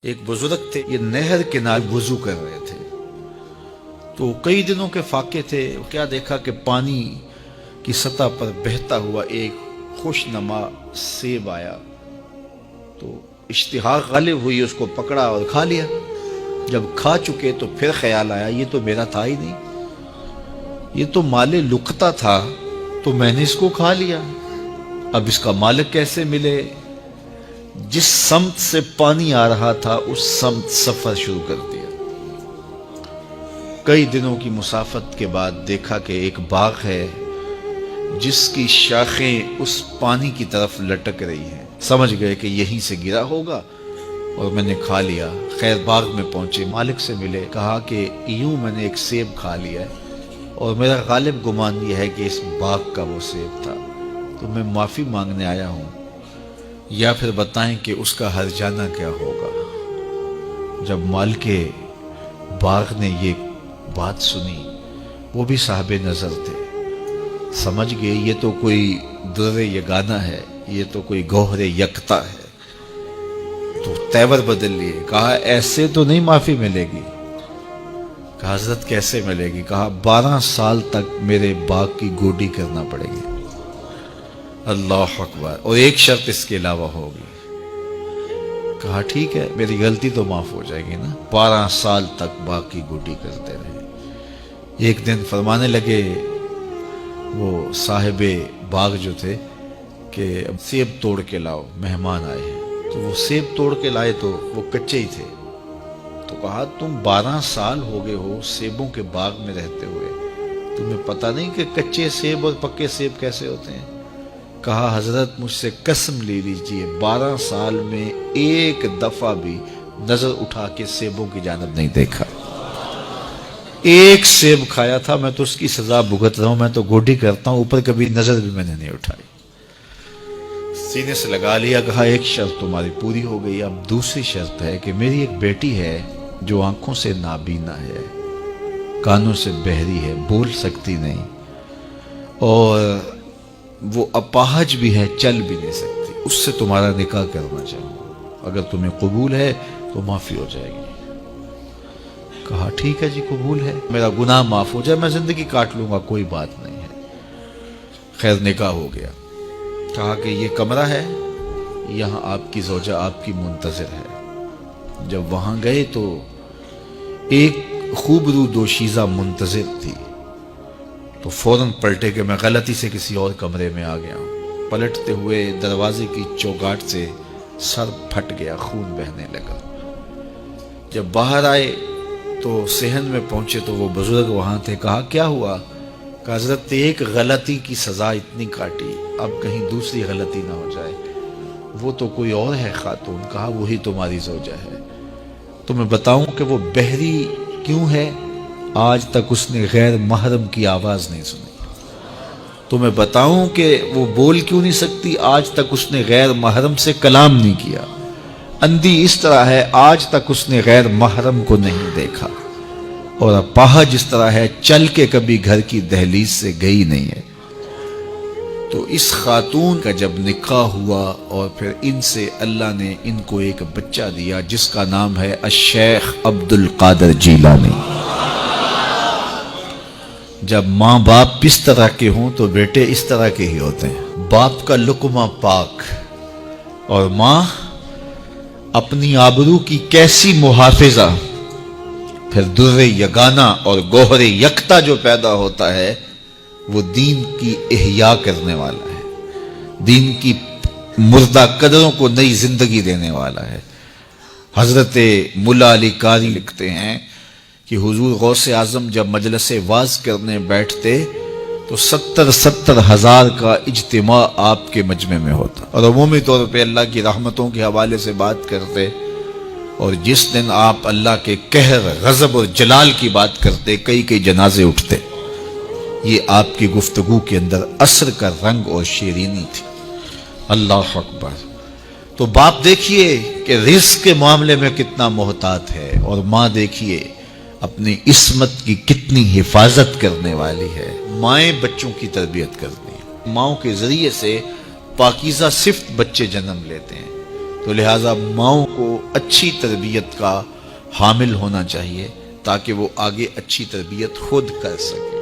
ایک بزرگ تھے، یہ نہر کے کنارے وضو کر رہے تھے، تو کئی دنوں کے فاقے تھے۔ کیا دیکھا کہ پانی کی سطح پر بہتا ہوا ایک خوش نما سیب آیا، تو اشتہا غالب ہوئی، اس کو پکڑا اور کھا لیا۔ جب کھا چکے تو پھر خیال آیا یہ تو میرا تھا ہی نہیں، یہ تو مال لقطہ تھا، تو میں نے اس کو کھا لیا، اب اس کا مالک کیسے ملے؟ جس سمت سے پانی آ رہا تھا اس سمت سفر شروع کر دیا۔ کئی دنوں کی مسافت کے بعد دیکھا کہ ایک باغ ہے جس کی شاخیں اس پانی کی طرف لٹک رہی ہیں۔ سمجھ گئے کہ یہیں سے گرا ہوگا اور میں نے کھا لیا۔ خیر باغ میں پہنچے، مالک سے ملے، کہا کہ یوں میں نے ایک سیب کھا لیا ہے اور میرا غالب گمان یہ ہے کہ اس باغ کا وہ سیب تھا، تو میں معافی مانگنے آیا ہوں، یا پھر بتائیں کہ اس کا ہرجانہ کیا ہوگا۔ جب مالک باغ نے یہ بات سنی، وہ بھی صاحب نظر تھے، سمجھ گئے یہ تو کوئی در یگانہ ہے، یہ تو کوئی گوہر یکتا ہے، تو تیور بدل لیے۔ کہا ایسے تو نہیں معافی ملے گی۔ کہا حضرت کیسے ملے گی؟ کہا 12 سال تک میرے باغ کی گوڈی کرنا پڑے گی۔ اللہ اکبر، اور ایک شرط اس کے علاوہ ہوگی۔ کہا ٹھیک ہے، میری غلطی تو معاف ہو جائے گی نا۔ 12 سال تک باغ کی گوڈی کرتے رہے۔ ایک دن فرمانے لگے وہ صاحب باغ جو تھے کہ سیب توڑ کے لاؤ، مہمان آئے ہیں۔ تو وہ سیب توڑ کے لائے تو وہ کچے ہی تھے، تو کہا تم 12 سال ہو گئے ہو سیبوں کے باغ میں رہتے ہوئے، تمہیں پتہ نہیں کہ کچے سیب اور پکے سیب کیسے ہوتے ہیں؟ کہا حضرت مجھ سے قسم لے لیجئے 12 سال میں ایک دفعہ بھی نظر اٹھا کے سیبوں کی جانب نہیں دیکھا۔ ایک سیب کھایا تھا، میں تو اس کی سزا بھگت رہا ہوں، میں تو گوڈی کرتا ہوں، اوپر کبھی نظر بھی میں نے نہیں اٹھائی۔ سینے سے لگا لیا، کہا ایک شرط تمہاری پوری ہو گئی، اب دوسری شرط ہے کہ میری ایک بیٹی ہے جو آنکھوں سے نابینا ہے، کانوں سے بہری ہے، بول سکتی نہیں، اور وہ اپاہج بھی ہے، چل بھی نہیں سکتی، اس سے تمہارا نکاح کرنا چاہوں، اگر تمہیں قبول ہے تو معافی ہو جائے گی۔ کہا ٹھیک ہے جی قبول ہے، میرا گناہ معاف ہو جائے، میں زندگی کاٹ لوں گا، کوئی بات نہیں ہے۔ خیر نکاح ہو گیا۔ کہا کہ یہ کمرہ ہے، یہاں آپ کی زوجہ آپ کی منتظر ہے۔ جب وہاں گئے تو ایک خوبرو دوشیزہ منتظر تھی، تو فوراً پلٹے کہ میں غلطی سے کسی اور کمرے میں آ گیا ہوں۔ پلٹتے ہوئے دروازے کی چوگاٹ سے سر پھٹ گیا، خون بہنے لگا۔ جب باہر آئے تو صحن میں پہنچے تو وہ بزرگ وہاں تھے۔ کہا کیا ہوا؟ کہ حضرت ایک غلطی کی سزا اتنی کاٹی، اب کہیں دوسری غلطی نہ ہو جائے۔ وہ تو کوئی اور ہے خاتون۔ کہا وہی تمہاری زوجہ ہے۔ تو میں بتاؤں کہ وہ بہری کیوں ہے؟ آج تک اس نے غیر محرم کی آواز نہیں سنی۔ تو میں بتاؤں کہ وہ بول کیوں نہیں سکتی؟ آج تک اس نے غیر محرم سے کلام نہیں کیا۔ اندھی اس طرح ہے، آج تک اس نے غیر محرم کو نہیں دیکھا، اور اپاہج اس طرح ہے، چل کے کبھی گھر کی دہلیز سے گئی نہیں ہے۔ تو اس خاتون کا جب نکاح ہوا اور پھر ان سے اللہ نے ان کو ایک بچہ دیا جس کا نام ہے الشیخ عبد القادر جیلانی۔ جب ماں باپ اس طرح کے ہوں تو بیٹے اس طرح کے ہی ہوتے ہیں۔ باپ کا لقمہ پاک اور ماں اپنی آبرو کی کیسی محافظہ، پھر در یگانہ اور گوہر یکتا جو پیدا ہوتا ہے وہ دین کی احیاء کرنے والا ہے، دین کی مردہ قدروں کو نئی زندگی دینے والا ہے۔ حضرت ملا علی قاری لکھتے ہیں کہ حضور غوث اعظم جب مجلس واعظ کرنے بیٹھتے تو 70 ہزار کا اجتماع آپ کے مجمع میں ہوتا، اور عمومی طور پہ اللہ کی رحمتوں کے حوالے سے بات کرتے، اور جس دن آپ اللہ کے قہر، غضب اور جلال کی بات کرتے کئی جنازے اٹھتے۔ یہ آپ کی گفتگو کے اندر عصر کا رنگ اور شیرینی تھی۔ اللہ اکبر۔ تو باپ دیکھیے کہ رزق کے معاملے میں کتنا محتاط ہے، اور ماں دیکھیے اپنی عصمت کی کتنی حفاظت کرنے والی ہے۔ مائیں بچوں کی تربیت کرتی ہیں، ماؤں کے ذریعے سے پاکیزہ صفت بچے جنم لیتے ہیں۔ تو لہٰذا ماؤں کو اچھی تربیت کا حامل ہونا چاہیے تاکہ وہ آگے اچھی تربیت خود کر سکے۔